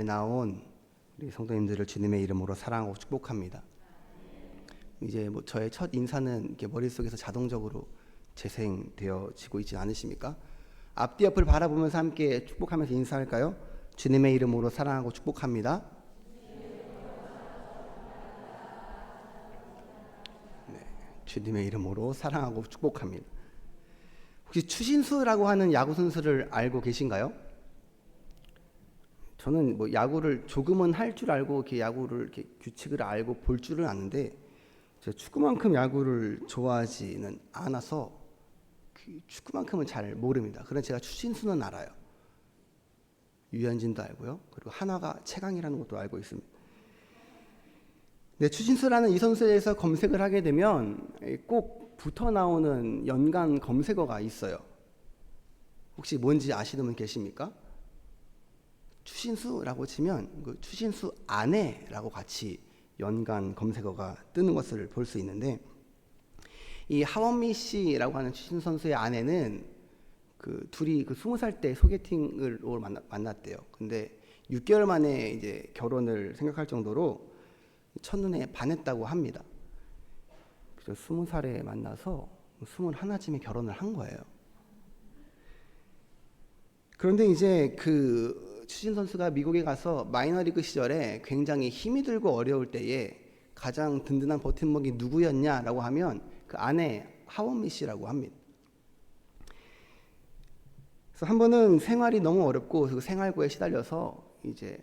나온 우리 성도님들을 주님의 이름으로 사랑하고 축복합니다. 이제 저의 첫 인사는 이렇게 머릿속에서 자동적으로 재생되어지고 있지 않으십니까? 앞뒤 옆을 바라보면서 함께 축복하면서 인사할까요? 주님의 이름으로 사랑하고 축복합니다. 네, 주님의 이름으로 사랑하고 축복합니다. 혹시 추신수라고 하는 야구 선수를 알고 계신가요? 저는 야구를 조금은 할 줄 알고 이렇게 야구를 이렇게 규칙을 알고 볼 줄은 아는데 제가 축구만큼 야구를 좋아하지는 않아서 축구만큼은 잘 모릅니다. 그러나 제가 추신수는 알아요. 유현진도 알고요. 그리고 한화가 최강이라는 것도 알고 있습니다. 네, 추신수라는 이 선수에 대해서 검색을 하게 되면 꼭 붙어 나오는 연관 검색어가 있어요. 혹시 뭔지 아시는 분 계십니까? 추신수라고 치면 그 추신수 아내라고 같이 연관 검색어가 뜨는 것을 볼 수 있는데, 이 하원미 씨라고 하는 추신수 선수의 아내는 둘이 20살 때 소개팅을 만났대요. 근데 6개월 만에 이제 결혼을 생각할 정도로 첫눈에 반했다고 합니다. 그래서 20살에 만나서 21쯤에 결혼을 한 거예요. 그런데 이제 추신 선수가 미국에 가서 마이너리그 시절에 굉장히 힘이 들고 어려울 때에 가장 든든한 버팀목이 누구였냐라고 하면 그 아내 하원미 씨라고 합니다. 그래서 한 번은 생활이 너무 어렵고 그 생활고에 시달려서 이제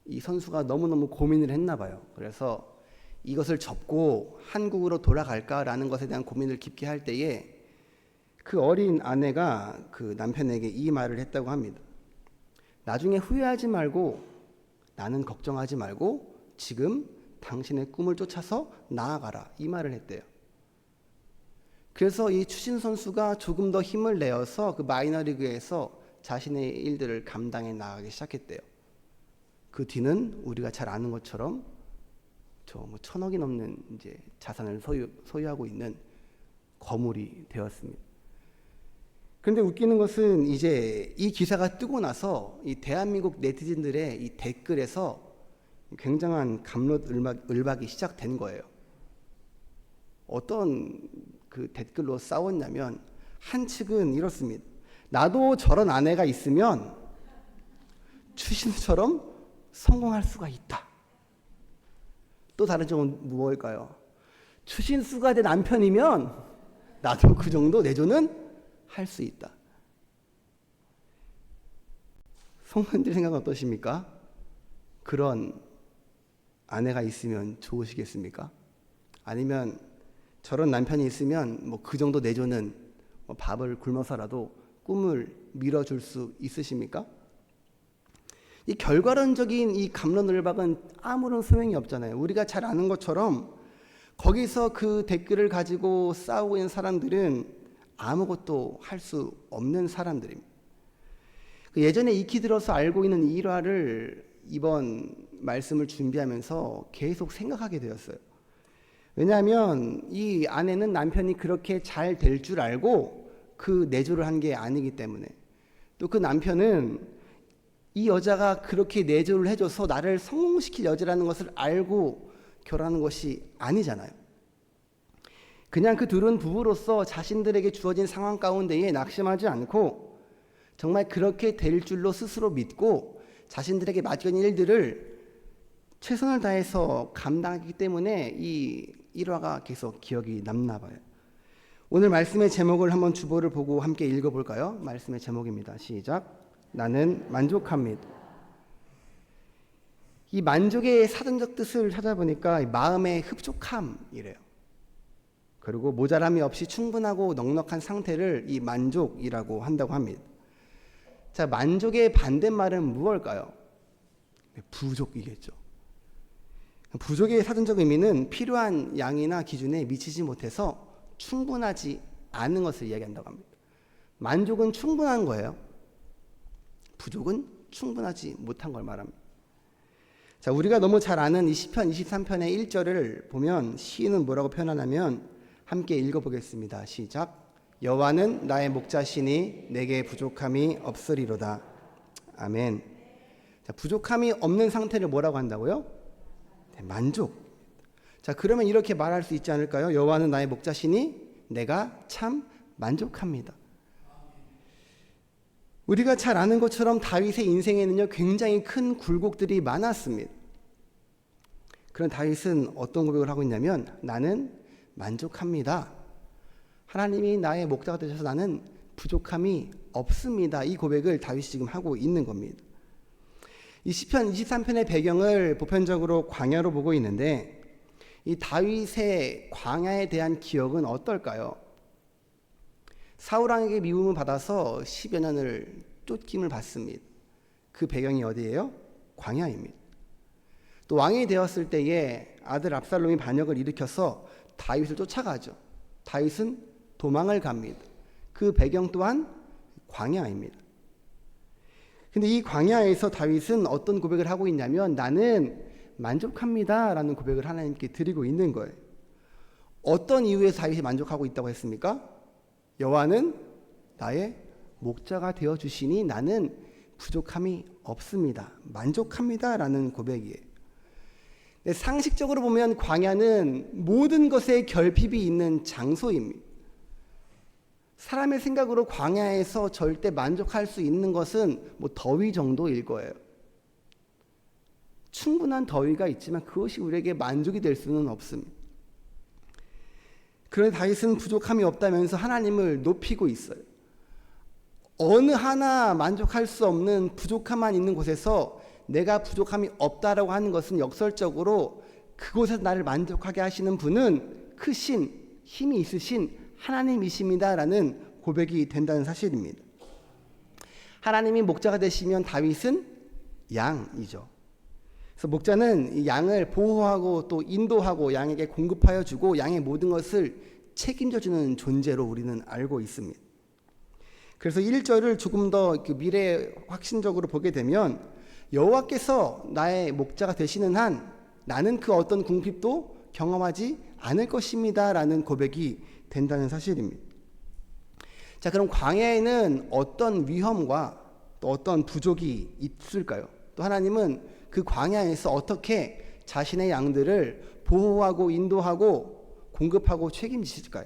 이 선수가 너무너무 고민을 했나 봐요. 그래서 이것을 접고 한국으로 돌아갈까라는 것에 대한 고민을 깊게 할 때에 그 어린 아내가 그 남편에게 이 말을 했다고 합니다. 나중에 후회하지 말고, 나는 걱정하지 말고 지금 당신의 꿈을 쫓아서 나아가라, 이 말을 했대요. 그래서 이 추신 선수가 조금 더 힘을 내어서 그 마이너리그에서 자신의 일들을 감당해 나가기 시작했대요. 그 뒤는 우리가 잘 아는 것처럼 1,000억이 넘는 이제 자산을 소유하고 있는 거물이 되었습니다. 그런데 웃기는 것은 이제 이 기사가 뜨고 나서 이 대한민국 네티즌들의 이 댓글에서 굉장한 갑론을박이 시작된 거예요. 어떤 그 댓글로 싸웠냐면, 한 측은 이렇습니다. 나도 저런 아내가 있으면 추신처럼 성공할 수가 있다. 또 다른 쪽은 무엇일까요? 추신수가 내 남편이면 나도 그 정도 내조는 할 수 있다. 성도님들 생각은 어떠십니까? 그런 아내가 있으면 좋으시겠습니까? 아니면 저런 남편이 있으면 그 정도 내조는 밥을 굶어서라도 꿈을 밀어줄 수 있으십니까? 이 결과론적인 이 갑론을박은 아무런 소용이 없잖아요. 우리가 잘 아는 것처럼 거기서 그 댓글을 가지고 싸우고 있는 사람들은 아무것도 할 수 없는 사람들입니다. 예전에 익히 들어서 알고 있는 이 일화를 이번 말씀을 준비하면서 계속 생각하게 되었어요. 왜냐하면 이 아내는 남편이 그렇게 잘 될 줄 알고 그 내조를 한 게 아니기 때문에, 또 그 남편은 이 여자가 그렇게 내조를 해줘서 나를 성공시킬 여자라는 것을 알고 결혼하는 것이 아니잖아요. 그냥 그 둘은 부부로서 자신들에게 주어진 상황 가운데에 낙심하지 않고 정말 그렇게 될 줄로 스스로 믿고 자신들에게 맡겨진 일들을 최선을 다해서 감당하기 때문에 이 일화가 계속 기억이 남나 봐요. 오늘 말씀의 제목을 한번 주보를 보고 함께 읽어볼까요? 말씀의 제목입니다. 시작. 나는 만족합니다. 이 만족의 사전적 뜻을 찾아보니까 마음의 흡족함이래요. 그리고 모자람이 없이 충분하고 넉넉한 상태를 이 만족이라고 한다고 합니다. 자, 만족의 반대말은 무엇일까요? 부족이겠죠. 부족의 사전적 의미는 필요한 양이나 기준에 미치지 못해서 충분하지 않은 것을 이야기한다고 합니다. 만족은 충분한 거예요. 부족은 충분하지 못한 걸 말합니다. 자, 우리가 너무 잘 아는 이 시편 23편의 1절을 보면 시인은 뭐라고 표현하냐면, 함께 읽어보겠습니다. 시작. 여호와는 나의 목자시니 내게 부족함이 없으리로다. 아멘. 자, 부족함이 없는 상태를 뭐라고 한다고요? 네, 만족. 자, 그러면 이렇게 말할 수 있지 않을까요? 여호와는 나의 목자시니 내가 참 만족합니다. 우리가 잘 아는 것처럼 다윗의 인생에는요, 굉장히 큰 굴곡들이 많았습니다. 그런 다윗은 어떤 고백을 하고 있냐면, 나는 만족합니다. 하나님이 나의 목자가 되셔서 나는 부족함이 없습니다. 이 고백을 다윗이 지금 하고 있는 겁니다. 이 시편 23편의 배경을 보편적으로 광야로 보고 있는데, 이 다윗의 광야에 대한 기억은 어떨까요? 사울왕에게 미움을 받아서 10여 년을 쫓김을 받습니다. 그 배경이 어디예요? 광야입니다. 또 왕이 되었을 때에 아들 압살롬이 반역을 일으켜서 다윗을 쫓아가죠. 다윗은 도망을 갑니다. 그 배경 또한 광야입니다. 근데 이 광야에서 다윗은 어떤 고백을 하고 있냐면, 나는 만족합니다 라는 고백을 하나님께 드리고 있는 거예요. 어떤 이유에서 다윗이 만족하고 있다고 했습니까? 여호와는 나의 목자가 되어주시니 나는 부족함이 없습니다. 만족합니다 라는 고백이에요. 상식적으로 보면 광야는 모든 것에 결핍이 있는 장소입니다. 사람의 생각으로 광야에서 절대 만족할 수 있는 것은 더위 정도일 거예요. 충분한 더위가 있지만 그것이 우리에게 만족이 될 수는 없습니다. 그런데 다윗은 부족함이 없다면서 하나님을 높이고 있어요. 어느 하나 만족할 수 없는 부족함만 있는 곳에서 내가 부족함이 없다라고 하는 것은 역설적으로 그곳에서 나를 만족하게 하시는 분은 크신 힘이 있으신 하나님이십니다라는 고백이 된다는 사실입니다. 하나님이 목자가 되시면 다윗은 양이죠. 그래서 목자는 이 양을 보호하고 또 인도하고 양에게 공급하여 주고 양의 모든 것을 책임져 주는 존재로 우리는 알고 있습니다. 그래서 1절을 조금 더 미래 확신적으로 보게 되면, 여호와께서 나의 목자가 되시는 한 나는 그 어떤 궁핍도 경험하지 않을 것입니다 라는 고백이 된다는 사실입니다. 자, 그럼 광야에는 어떤 위험과 또 어떤 부족이 있을까요? 또 하나님은 그 광야에서 어떻게 자신의 양들을 보호하고 인도하고 공급하고 책임지실까요?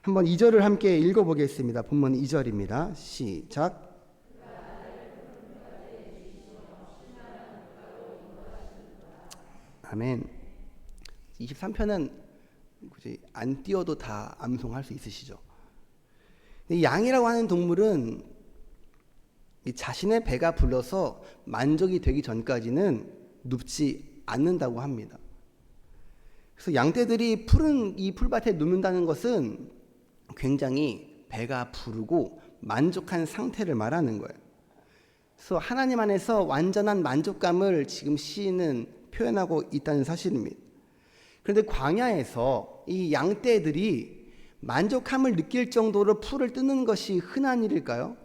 한번 2절을 함께 읽어보겠습니다. 본문 2절입니다. 시작. 아멘. 23편은 굳이 안 띄워도 다 암송할 수 있으시죠? 양이라고 하는 동물은 자신의 배가 불러서 만족이 되기 전까지는 눕지 않는다고 합니다. 그래서 양떼들이 푸른 이 풀밭에 눕는다는 것은 굉장히 배가 부르고 만족한 상태를 말하는 거예요. 그래서 하나님 안에서 완전한 만족감을 지금 시인은 표현하고 있다는 사실입니다. 그런데 광야에서 이 양떼들이 만족함을 느낄 정도로 풀을 뜯는 것이 흔한 일일까요?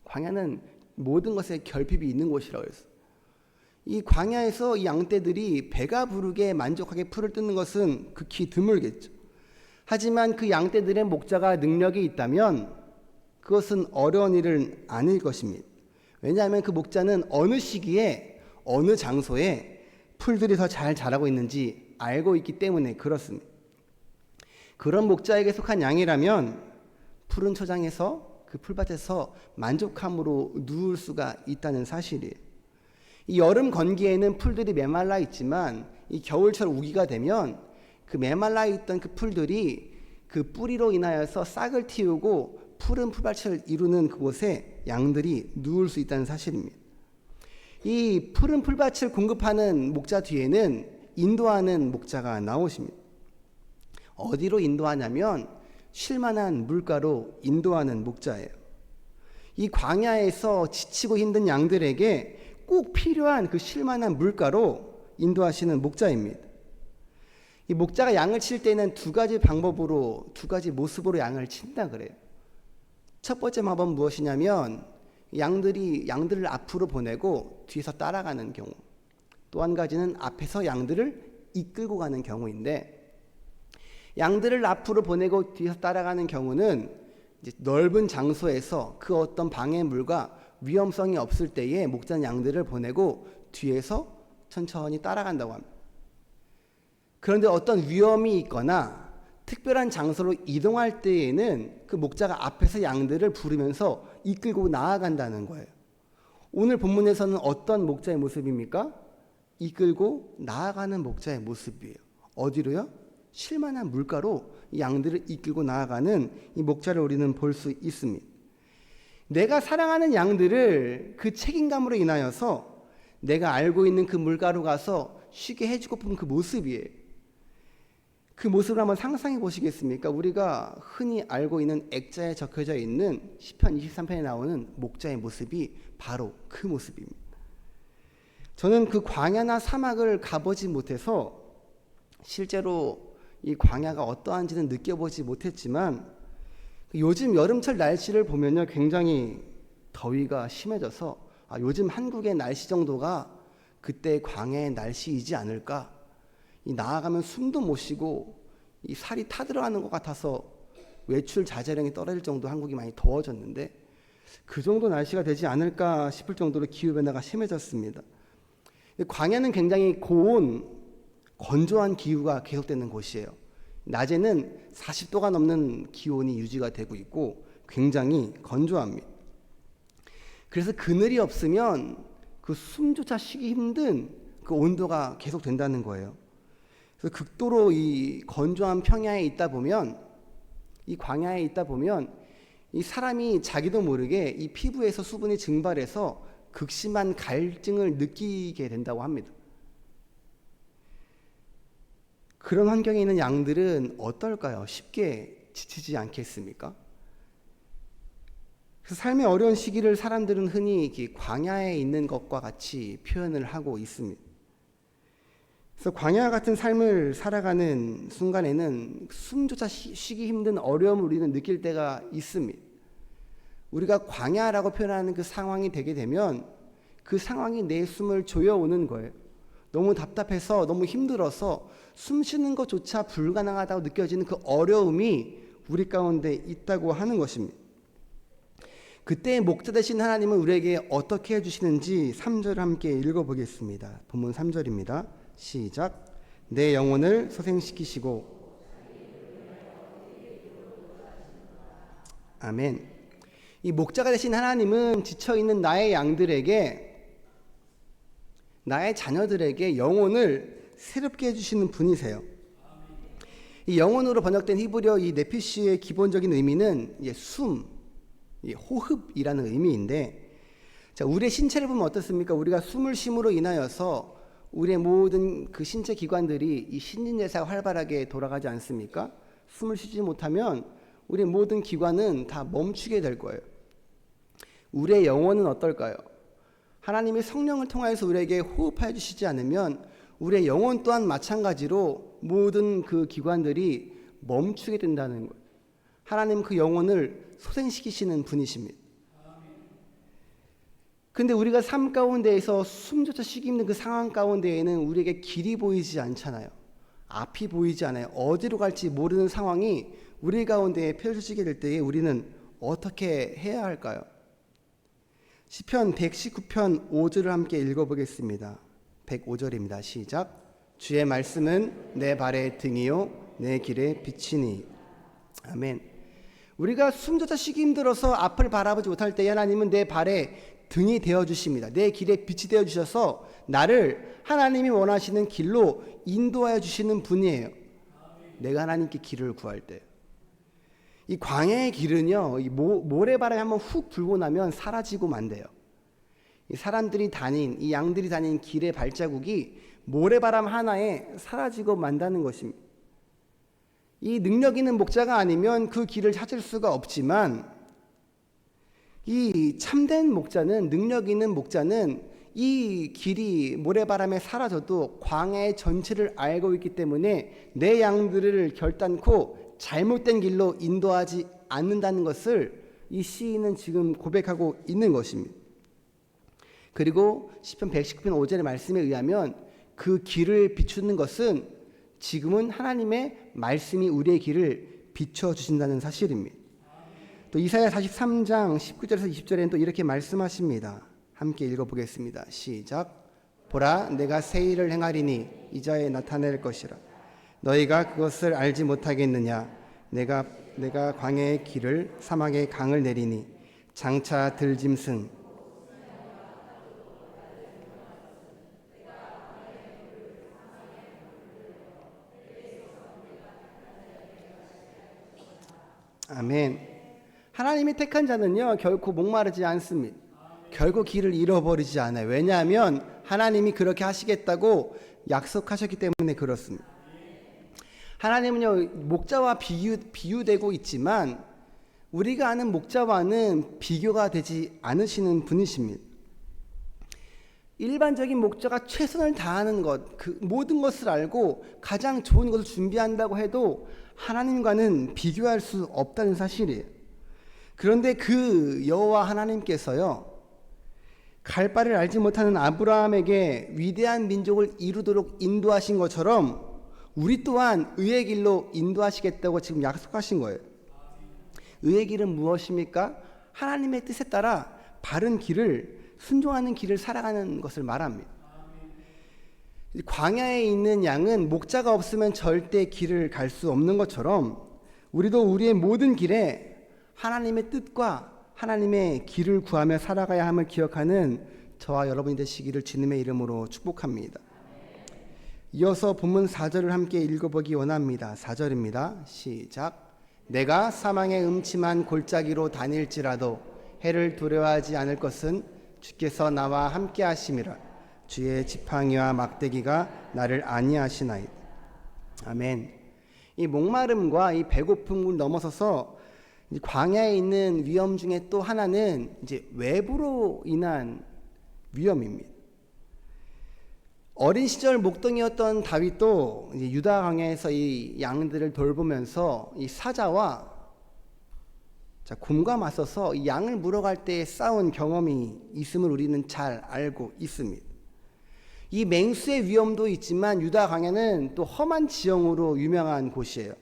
광야는 모든 것에 결핍이 있는 곳이라고 했어요. 이 광야에서 이 양떼들이 배가 부르게 만족하게 풀을 뜯는 것은 극히 드물겠죠. 하지만 그 양떼들의 목자가 능력이 있다면 그것은 어려운 일은 아닐 것입니다. 왜냐하면 그 목자는 어느 시기에 어느 장소에 풀들이 더 잘 자라고 있는지 알고 있기 때문에 그렇습니다. 그런 목자에게 속한 양이라면 푸른 초장에서 그 풀밭에서 만족함으로 누울 수가 있다는 사실이에요. 이 여름 건기에는 풀들이 메말라 있지만 이 겨울철 우기가 되면 그 메말라 있던 그 풀들이 그 뿌리로 인하여서 싹을 틔우고 푸른 풀밭을 이루는 그곳에 양들이 누울 수 있다는 사실입니다. 이 푸른 풀밭을 공급하는 목자 뒤에는 인도하는 목자가 나오십니다. 어디로 인도하냐면 쉴만한 물가로 인도하는 목자예요. 이 광야에서 지치고 힘든 양들에게 꼭 필요한 그 쉴만한 물가로 인도하시는 목자입니다. 이 목자가 양을 칠 때는 두 가지 방법으로, 두 가지 모습으로 양을 친다 그래요. 첫 번째 방법은 무엇이냐면 양들을 앞으로 보내고 뒤에서 따라가는 경우, 또 한 가지는 앞에서 양들을 이끌고 가는 경우인데, 양들을 앞으로 보내고 뒤에서 따라가는 경우는 이제 넓은 장소에서 그 어떤 방해물과 위험성이 없을 때에 목자는 양들을 보내고 뒤에서 천천히 따라간다고 합니다. 그런데 어떤 위험이 있거나 특별한 장소로 이동할 때에는 그 목자가 앞에서 양들을 부르면서 이끌고 나아간다는 거예요. 오늘 본문에서는 어떤 목자의 모습입니까? 이끌고 나아가는 목자의 모습이에요. 어디로요? 쉴만한 물가로 이 양들을 이끌고 나아가는 이 목자를 우리는 볼 수 있습니다. 내가 사랑하는 양들을 그 책임감으로 인하여서 내가 알고 있는 그 물가로 가서 쉬게 해주고픈 그 모습이에요. 그 모습을 한번 상상해 보시겠습니까? 우리가 흔히 알고 있는 액자에 적혀져 있는 시편 23편에 나오는 목자의 모습이 바로 그 모습입니다. 저는 그 광야나 사막을 가보지 못해서 실제로 이 광야가 어떠한지는 느껴보지 못했지만 요즘 여름철 날씨를 보면요, 굉장히 더위가 심해져서 요즘 한국의 날씨 정도가 그때 광야의 날씨이지 않을까. 이 나아가면 숨도 못 쉬고 이 살이 타들어가는 것 같아서 외출 자제력이 떨어질 정도 한국이 많이 더워졌는데 그 정도 날씨가 되지 않을까 싶을 정도로 기후변화가 심해졌습니다. 광야는 굉장히 고온, 건조한 기후가 계속되는 곳이에요. 낮에는 40도가 넘는 기온이 유지가 되고 있고 굉장히 건조합니다. 그래서 그늘이 없으면 그 숨조차 쉬기 힘든 그 온도가 계속 된다는 거예요. 그래서 극도로 이 건조한 평야에 있다 보면, 이 광야에 있다 보면 이 사람이 자기도 모르게 이 피부에서 수분이 증발해서 극심한 갈증을 느끼게 된다고 합니다. 그런 환경에 있는 양들은 어떨까요? 쉽게 지치지 않겠습니까? 그래서 삶의 어려운 시기를 사람들은 흔히 광야에 있는 것과 같이 표현을 하고 있습니다. 그래서 광야 같은 삶을 살아가는 순간에는 숨조차 쉬기 힘든 어려움을 우리는 느낄 때가 있습니다. 우리가 광야라고 표현하는 그 상황이 되게 되면 그 상황이 내 숨을 조여오는 거예요. 너무 답답해서 너무 힘들어서 숨 쉬는 것조차 불가능하다고 느껴지는 그 어려움이 우리 가운데 있다고 하는 것입니다. 그때 목자 되신 하나님은 우리에게 어떻게 해주시는지 3절을 함께 읽어보겠습니다. 본문 3절입니다. 시작. 내 영혼을 소생시키시고. 아멘. 이 목자가 되신 하나님은 지쳐있는 나의 양들에게, 나의 자녀들에게 영혼을 새롭게 해주시는 분이세요. 이 영혼으로 번역된 히브리어 이 네피시의 기본적인 의미는 숨, 호흡이라는 의미인데, 자, 우리의 신체를 보면 어떻습니까? 우리가 숨을 쉼으로 인하여서 우리의 모든 그 신체 기관들이 이 신진대사가 활발하게 돌아가지 않습니까? 숨을 쉬지 못하면 우리의 모든 기관은 다 멈추게 될 거예요. 우리의 영혼은 어떨까요? 하나님이 성령을 통하여서 우리에게 호흡하여 주시지 않으면 우리의 영혼 또한 마찬가지로 모든 그 기관들이 멈추게 된다는 거예요. 하나님은 그 영혼을 소생시키시는 분이십니다. 근데 우리가 삶 가운데에서 숨조차 쉬기 힘든 그 상황 가운데에는 우리에게 길이 보이지 않잖아요. 앞이 보이지 않아요. 어디로 갈지 모르는 상황이 우리 가운데에 펼쳐지게 될 때에 우리는 어떻게 해야 할까요? 시편 119편 5절을 함께 읽어보겠습니다. 105절입니다. 시작. 주의 말씀은 내 발의 등이요 내 길의 빛이니. 아멘. 우리가 숨조차 쉬기 힘들어서 앞을 바라보지 못할 때 하나님은 내 발에 등이 되어주십니다. 내 길에 빛이 되어주셔서 나를 하나님이 원하시는 길로 인도하여 주시는 분이에요. 내가 하나님께 길을 구할 때. 이 광야의 길은요, 이 모래바람이 한번 훅 불고 나면 사라지고 만대요. 이 사람들이 다닌, 이 양들이 다닌 길의 발자국이 모래바람 하나에 사라지고 만다는 것입니다. 이 능력 있는 목자가 아니면 그 길을 찾을 수가 없지만 이 참된 목자는, 능력 있는 목자는 이 길이 모래바람에 사라져도 광야의 전체를 알고 있기 때문에 내 양들을 결단코 잘못된 길로 인도하지 않는다는 것을 이 시인은 지금 고백하고 있는 것입니다. 그리고 시편 119편 5절의 말씀에 의하면 그 길을 비추는 것은 지금은 하나님의 말씀이 우리의 길을 비춰주신다는 사실입니다. 또 이사야 43장 19절에서 20절에는 또 이렇게 말씀하십니다. 함께 읽어보겠습니다. 시작. 보라, 내가 새 일을 행하리니 이자에 나타낼 것이라. 너희가 그것을 알지 못하겠느냐. 내가 광야의 길을 사막의 강을 내리니 장차 들짐승 아멘. 하나님이 택한 자는요 결코 목마르지 않습니다. 결코 길을 잃어버리지 않아요. 왜냐하면 하나님이 그렇게 하시겠다고 약속하셨기 때문에 그렇습니다. 하나님은요 목자와 비유되고 있지만 우리가 아는 목자와는 비교가 되지 않으시는 분이십니다. 일반적인 목자가 최선을 다하는 것, 그 모든 것을 알고 가장 좋은 것을 준비한다고 해도 하나님과는 비교할 수 없다는 사실이에요. 그런데 그 여호와 하나님께서요 갈 바를 알지 못하는 아브라함에게 위대한 민족을 이루도록 인도하신 것처럼 우리 또한 의의 길로 인도하시겠다고 지금 약속하신 거예요. 의의 길은 무엇입니까? 하나님의 뜻에 따라 바른 길을 순종하는 길을 살아가는 것을 말합니다. 광야에 있는 양은 목자가 없으면 절대 길을 갈 수 없는 것처럼 우리도 우리의 모든 길에 하나님의 뜻과 하나님의 길을 구하며 살아가야 함을 기억하는 저와 여러분이 되시기를 주님의 이름으로 축복합니다. 이어서 본문 4절을 함께 읽어보기 원합니다. 4절입니다. 시작. 내가 사망의 음침한 골짜기로 다닐지라도 해를 두려워하지 않을 것은 주께서 나와 함께 하심이라. 주의 지팡이와 막대기가 나를 안위하시나이다. 아멘. 이 목마름과 이 배고픔을 넘어서서 광야에 있는 위험 중에 또 하나는 이제 외부로 인한 위험입니다. 어린 시절 목동이었던 다윗도 이제 유다 광야에서 이 양들을 돌보면서 이 사자와 곰과 맞서서 이 양을 물어갈 때 싸운 경험이 있음을 우리는 잘 알고 있습니다. 이 맹수의 위험도 있지만 유다 광야는 또 험한 지형으로 유명한 곳이에요.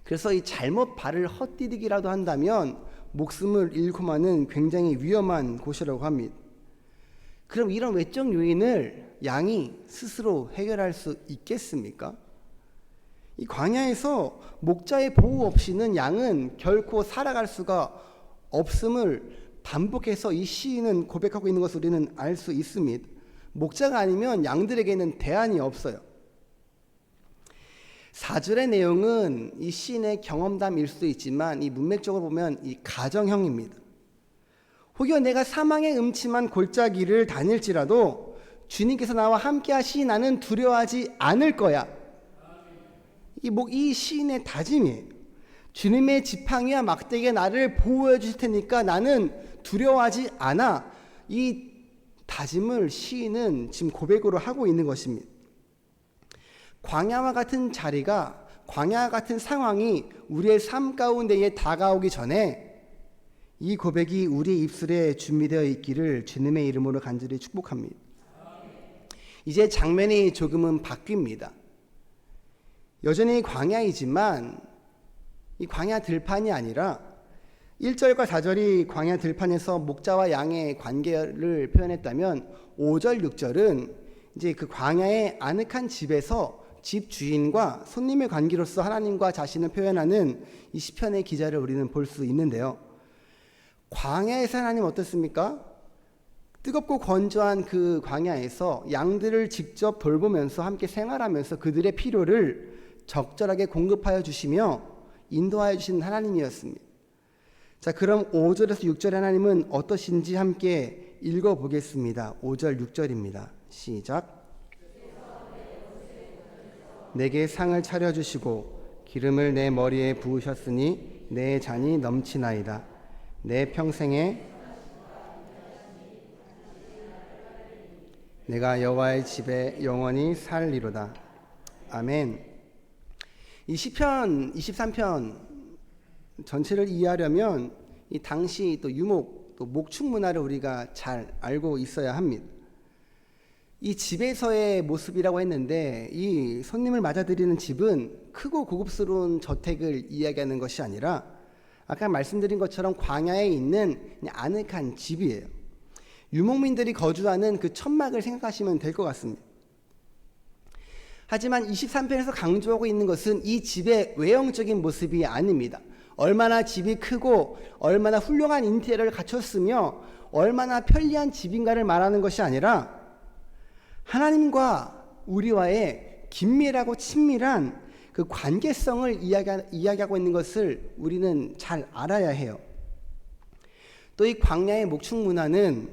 그래서 이 잘못 발을 헛디디기라도 한다면 목숨을 잃고 마는 굉장히 위험한 곳이라고 합니다. 그럼 이런 외적 요인을 양이 스스로 해결할 수 있겠습니까? 이 광야에서 목자의 보호 없이는 양은 결코 살아갈 수가 없음을 반복해서 이 시인은 고백하고 있는 것을 우리는 알 수 있습니다. 목자가 아니면 양들에게는 대안이 없어요. 4절의 내용은 이 시인의 경험담일 수도 있지만 이 문맥적으로 보면 이 가정형입니다. 혹여 내가 사망의 음침한 골짜기를 다닐지라도 주님께서 나와 함께 하시니 나는 두려워하지 않을 거야. 이 시인의 다짐이에요. 주님의 지팡이와 막대기가 나를 보호해 주실 테니까 나는 두려워하지 않아. 이 다짐을 시인은 지금 고백으로 하고 있는 것입니다. 광야와 같은 자리가, 광야와 같은 상황이 우리의 삶 가운데에 다가오기 전에 이 고백이 우리의 입술에 준비되어 있기를 주님의 이름으로 간절히 축복합니다. 이제 장면이 조금은 바뀝니다. 여전히 광야이지만 이 광야 들판이 아니라 1절과 4절이 광야 들판에서 목자와 양의 관계를 표현했다면 5절, 6절은 이제 그 광야의 아늑한 집에서 집 주인과 손님의 관계로서 하나님과 자신을 표현하는 이 시편의 기자를 우리는 볼 수 있는데요. 광야에서 하나님 어떻습니까? 뜨겁고 건조한 그 광야에서 양들을 직접 돌보면서 함께 생활하면서 그들의 필요를 적절하게 공급하여 주시며 인도하여 주신 하나님이었습니다. 자, 그럼 5절에서 6절의 하나님은 어떠신지 함께 읽어보겠습니다. 5절, 6절입니다. 시작. 내게 상을 차려주시고 기름을 내 머리에 부으셨으니 내 잔이 넘치나이다. 내 평생에 내가 여호와의 집에 영원히 살리로다. 아멘. 이 시편 23편 전체를 이해하려면 이 당시 또 유목, 또 목축 문화를 우리가 잘 알고 있어야 합니다. 이 집에서의 모습이라고 했는데 이 손님을 맞아들이는 집은 크고 고급스러운 저택을 이야기하는 것이 아니라 아까 말씀드린 것처럼 광야에 있는 아늑한 집이에요. 유목민들이 거주하는 그 천막을 생각하시면 될 것 같습니다. 하지만 23편에서 강조하고 있는 것은 이 집의 외형적인 모습이 아닙니다. 얼마나 집이 크고 얼마나 훌륭한 인테리어를 갖췄으며 얼마나 편리한 집인가를 말하는 것이 아니라 하나님과 우리와의 긴밀하고 친밀한 그 관계성을 이야기하고 있는 것을 우리는 잘 알아야 해요. 또 이 광야의 목축 문화는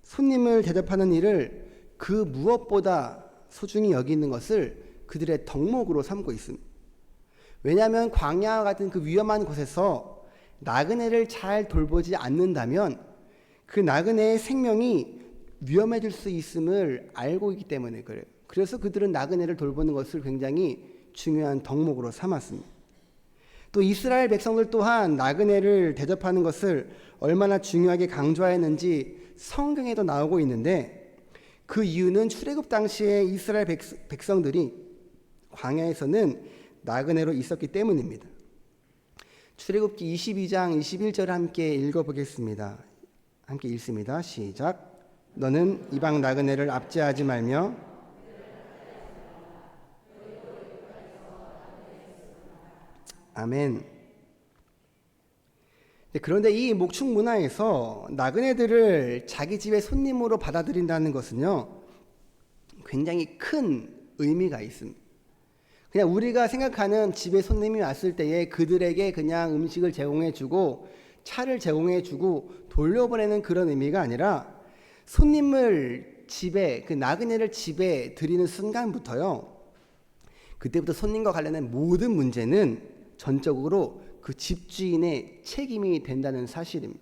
손님을 대접하는 일을 그 무엇보다 소중히 여기는 것을 그들의 덕목으로 삼고 있습니다. 왜냐하면 광야와 같은 그 위험한 곳에서 나그네를 잘 돌보지 않는다면 그 나그네의 생명이 위험해질 수 있음을 알고 있기 때문에 그래요. 그래서 그들은 나그네를 돌보는 것을 굉장히 중요한 덕목으로 삼았습니다. 또 이스라엘 백성들 또한 나그네를 대접하는 것을 얼마나 중요하게 강조하였는지 성경에도 나오고 있는데 그 이유는 출애굽 당시에 이스라엘 백성들이 광야에서는 나그네로 있었기 때문입니다. 출애굽기 22장 21절을 함께 읽어보겠습니다. 함께 읽습니다. 시작. 너는 이방 나그네를 압제하지 말며 아멘. 그런데 이 목축 문화에서 나그네들을 자기 집의 손님으로 받아들인다는 것은요, 굉장히 큰 의미가 있습니다. 그냥 우리가 생각하는 집에 손님이 왔을 때에 그들에게 그냥 음식을 제공해주고 차를 제공해주고 돌려보내는 그런 의미가 아니라 손님을 집에, 그 나그네를 집에 들이는 순간부터요, 그때부터 손님과 관련된 모든 문제는 전적으로 그 집주인의 책임이 된다는 사실입니다.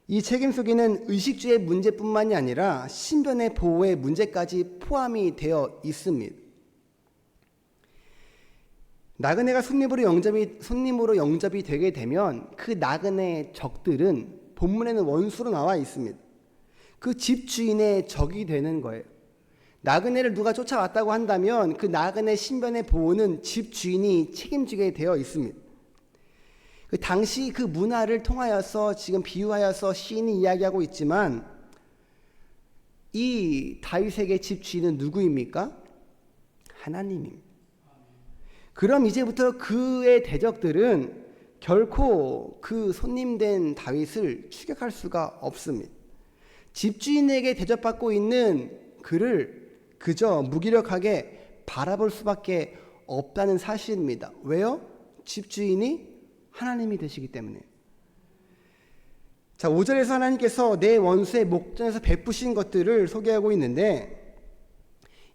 이 책임 속에는 의식주의 문제뿐만이 아니라 신변의 보호의 문제까지 포함이 되어 있습니다. 나그네가 손님으로 영접이 되게 되면 그 나그네의 적들은 본문에는 원수로 나와 있습니다. 그 집주인의 적이 되는 거예요. 나그네를 누가 쫓아왔다고 한다면 그 나그네 신변의 보호는 집주인이 책임지게 되어 있습니다. 그 당시 그 문화를 통하여서 지금 비유하여서 시인이 이야기하고 있지만 이 다윗에게 집주인은 누구입니까? 하나님입니다. 그럼 이제부터 그의 대적들은 결코 그 손님된 다윗을 추격할 수가 없습니다. 집주인에게 대접받고 있는 그를 그저 무기력하게 바라볼 수밖에 없다는 사실입니다. 왜요? 집주인이 하나님이 되시기 때문에. 자, 5절에서 하나님께서 내 원수의 목전에서 베푸신 것들을 소개하고 있는데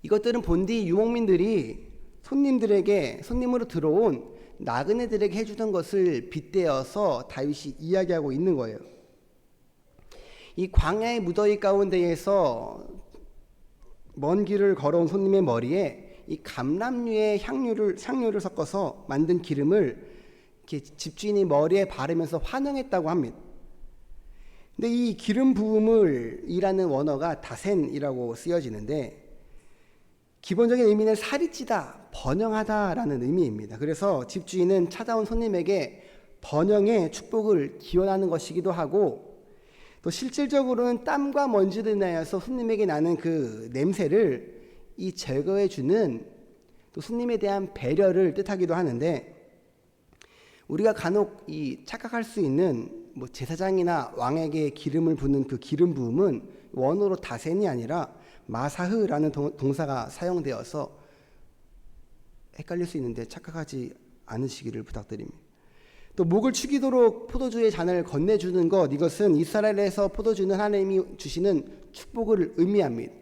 이것들은 본디 유목민들이 손님으로 들어온 나그네들에게 해주던 것을 빗대어서 다윗이 이야기하고 있는 거예요. 이 광야의 무더위 가운데에서 먼 길을 걸어온 손님의 머리에 이 감람류의 향료를 섞어서 만든 기름을 이렇게 집주인이 머리에 바르면서 환영했다고 합니다. 근데 이 기름 부음을 이라는 원어가 다센이라고 쓰여지는데 기본적인 의미는 살이 찌다, 번영하다라는 의미입니다. 그래서 집주인은 찾아온 손님에게 번영의 축복을 기원하는 것이기도 하고 또 실질적으로는 땀과 먼지를 인하여서 손님에게 나는 그 냄새를 이 제거해주는 또 손님에 대한 배려를 뜻하기도 하는데 우리가 간혹 이 착각할 수 있는 뭐 제사장이나 왕에게 기름을 붓는 그 기름 부음은 원어로 다센이 아니라 마사흐라는 동사가 사용되어서 헷갈릴 수 있는데 착각하지 않으시기를 부탁드립니다. 또 목을 축이도록 포도주의 잔을 건네주는 것, 이것은 이스라엘에서 포도주는 하나님이 주시는 축복을 의미합니다.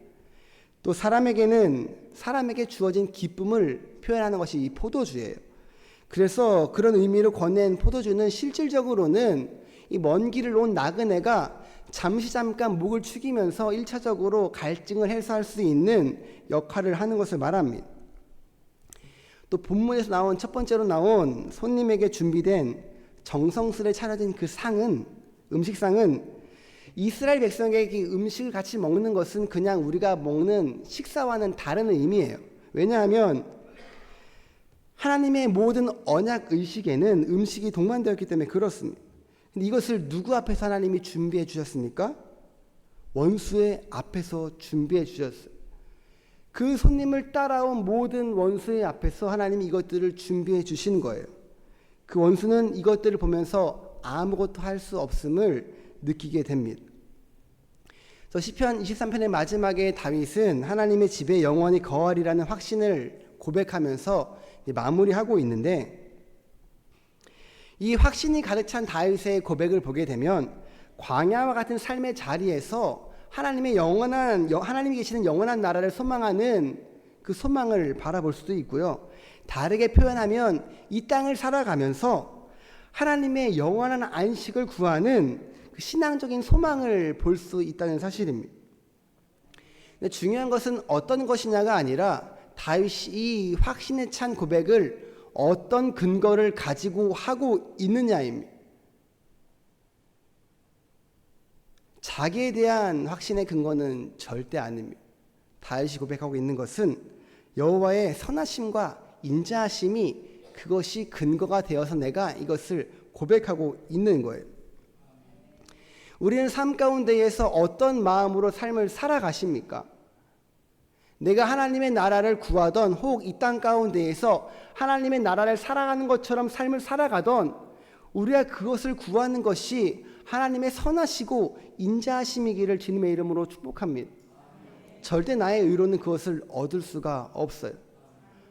또 사람에게 주어진 기쁨을 표현하는 것이 이 포도주예요. 그래서 그런 의미로 건넨 포도주는 실질적으로는 이 먼 길을 온 나그네가 잠깐 목을 축이면서 1차적으로 갈증을 해소할 수 있는 역할을 하는 것을 말합니다. 또 본문에서 나온 첫 번째로 나온 손님에게 준비된 정성스레 차려진 그 음식상은 이스라엘 백성에게 음식을 같이 먹는 것은 그냥 우리가 먹는 식사와는 다른 의미예요. 왜냐하면 하나님의 모든 언약 의식에는 음식이 동반되었기 때문에 그렇습니다. 근데 이것을 누구 앞에서 하나님이 준비해 주셨습니까? 원수의 앞에서 준비해 주셨어요. 그 손님을 따라온 모든 원수의 앞에서 하나님이 이것들을 준비해 주신 거예요. 그 원수는 이것들을 보면서 아무것도 할 수 없음을 느끼게 됩니다. 그래서 시편 23편의 마지막에 다윗은 하나님의 집에 영원히 거하리라는 확신을 고백하면서 마무리하고 있는데, 이 확신이 가득 찬 다윗의 고백을 보게 되면 광야와 같은 삶의 자리에서 하나님이 계시는 영원한 나라를 소망하는 그 소망을 바라볼 수도 있고요. 다르게 표현하면 이 땅을 살아가면서 하나님의 영원한 안식을 구하는 그 신앙적인 소망을 볼 수 있다는 사실입니다. 근데 중요한 것은 어떤 것이냐가 아니라 다윗이 이 확신에 찬 고백을 어떤 근거를 가지고 하고 있느냐입니다. 자기에 대한 확신의 근거는 절대 아닙니다. 다윗이 고백하고 있는 것은 여호와의 선하심과 인자하심이 그것이 근거가 되어서 내가 이것을 고백하고 있는 거예요. 우리는 삶 가운데에서 어떤 마음으로 삶을 살아가십니까? 내가 하나님의 나라를 구하던, 혹 이 땅 가운데에서 하나님의 나라를 살아가는 것처럼 삶을 살아가던, 우리가 그것을 구하는 것이 하나님의 선하시고 인자하심이기를 주님의 이름으로 축복합니다. 절대 나의 의로는 그것을 얻을 수가 없어요.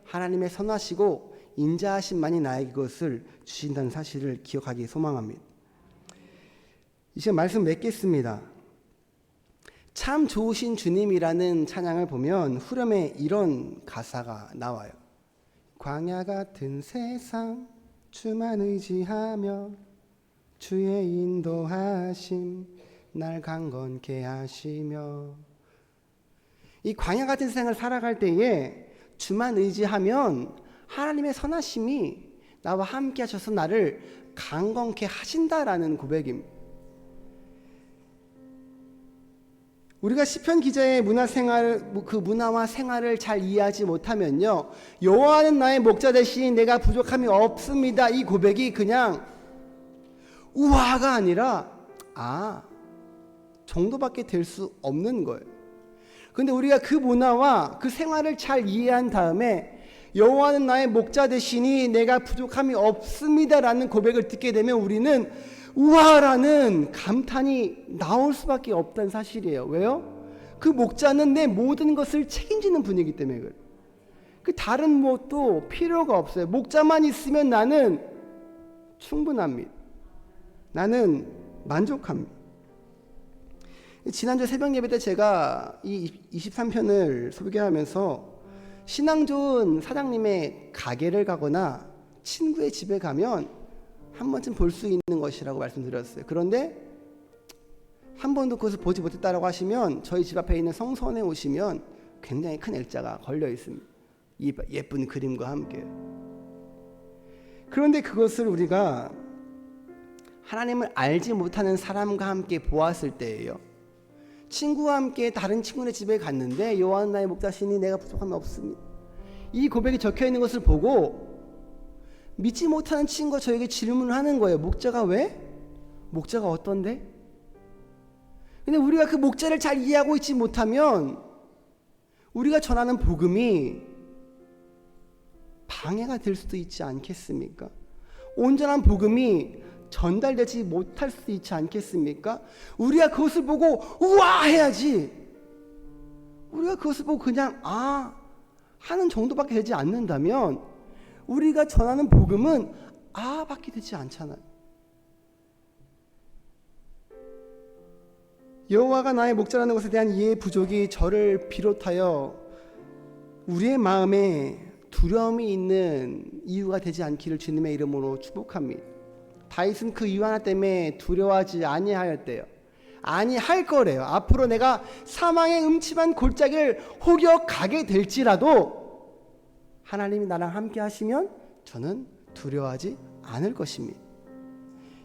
하나님의 선하시고 인자하심만이 나에게 그것을 주신다는 사실을 기억하기 소망합니다. 이 시간 말씀 맺겠습니다. 참 좋으신 주님이라는 찬양을 보면 후렴에 이런 가사가 나와요. 광야 같은 세상 주만 의지하며 주의 인도하심 날 강건케 하시며. 이 광야 같은 세상을 살아갈 때에 주만 의지하면 하나님의 선하심이 나와 함께 하셔서 나를 강건케 하신다라는 고백입니다. 우리가 시편 기자의 그 문화와 생활을 잘 이해하지 못하면요, 여호와는 나의 목자 대신 내가 부족함이 없습니다, 이 고백이 그냥 우화가 아니라 정도밖에 될 수 없는 거예요. 그런데 우리가 그 문화와 그 생활을 잘 이해한 다음에 여호와는 나의 목자 되시니 내가 부족함이 없습니다라는 고백을 듣게 되면 우리는 우와라는 감탄이 나올 수밖에 없다는 사실이에요. 왜요? 그 목자는 내 모든 것을 책임지는 분이기 때문에 그래요. 그 다른 무엇도 필요가 없어요. 목자만 있으면 나는 충분합니다. 나는 만족합니다. 지난주 새벽 예배 때 제가 이 23편을 소개하면서 신앙 좋은 사장님의 가게를 가거나 친구의 집에 가면 한 번쯤 볼 수 있는 것이라고 말씀드렸어요. 그런데 한 번도 그것을 보지 못했다라고 하시면 저희 집 앞에 있는 성선에 오시면 굉장히 큰 L자가 걸려 있습니다. 이 예쁜 그림과 함께. 그런데 그것을 우리가 하나님을 알지 못하는 사람과 함께 보았을 때예요. 친구와 함께 다른 친구네 집에 갔는데 여호와는 나의 목자시니 내가 부족함이 없습니다, 이 고백이 적혀 있는 것을 보고 믿지 못하는 친구가 저에게 질문을 하는 거예요. 목자가 왜? 목자가 어떤데? 근데 우리가 그 목자를 잘 이해하고 있지 못하면 우리가 전하는 복음이 방해가 될 수도 있지 않겠습니까? 온전한 복음이 전달되지 못할 수도 있지 않겠습니까? 우리가 그것을 보고 우와 해야지, 우리가 그것을 보고 그냥 하는 정도밖에 되지 않는다면 우리가 전하는 복음은 밖에 되지 않잖아요. 여호와가 나의 목자라는 것에 대한 이해의 부족이 저를 비롯하여 우리의 마음에 두려움이 있는 이유가 되지 않기를 주님의 이름으로 축복합니다. 다윗은 그 이유 하나 때문에 두려워하지 아니하였대요. 아니할 거래요. 앞으로 내가 사망의 음침한 골짜기를 혹여 가게 될지라도 하나님이 나랑 함께 하시면 저는 두려워하지 않을 것입니다.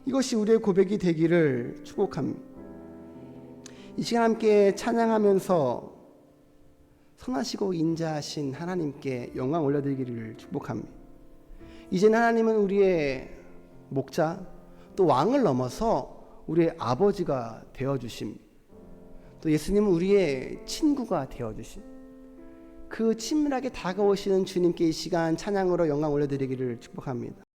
이것이 우리의 고백이 되기를 축복합니다. 이 시간 함께 찬양하면서 선하시고 인자하신 하나님께 영광 올려드리기를 축복합니다. 이제는 하나님은 우리의 목자, 또 왕을 넘어서 우리의 아버지가 되어주심, 또 예수님은 우리의 친구가 되어주심, 그 친밀하게 다가오시는 주님께 이 시간 찬양으로 영광 올려드리기를 축복합니다.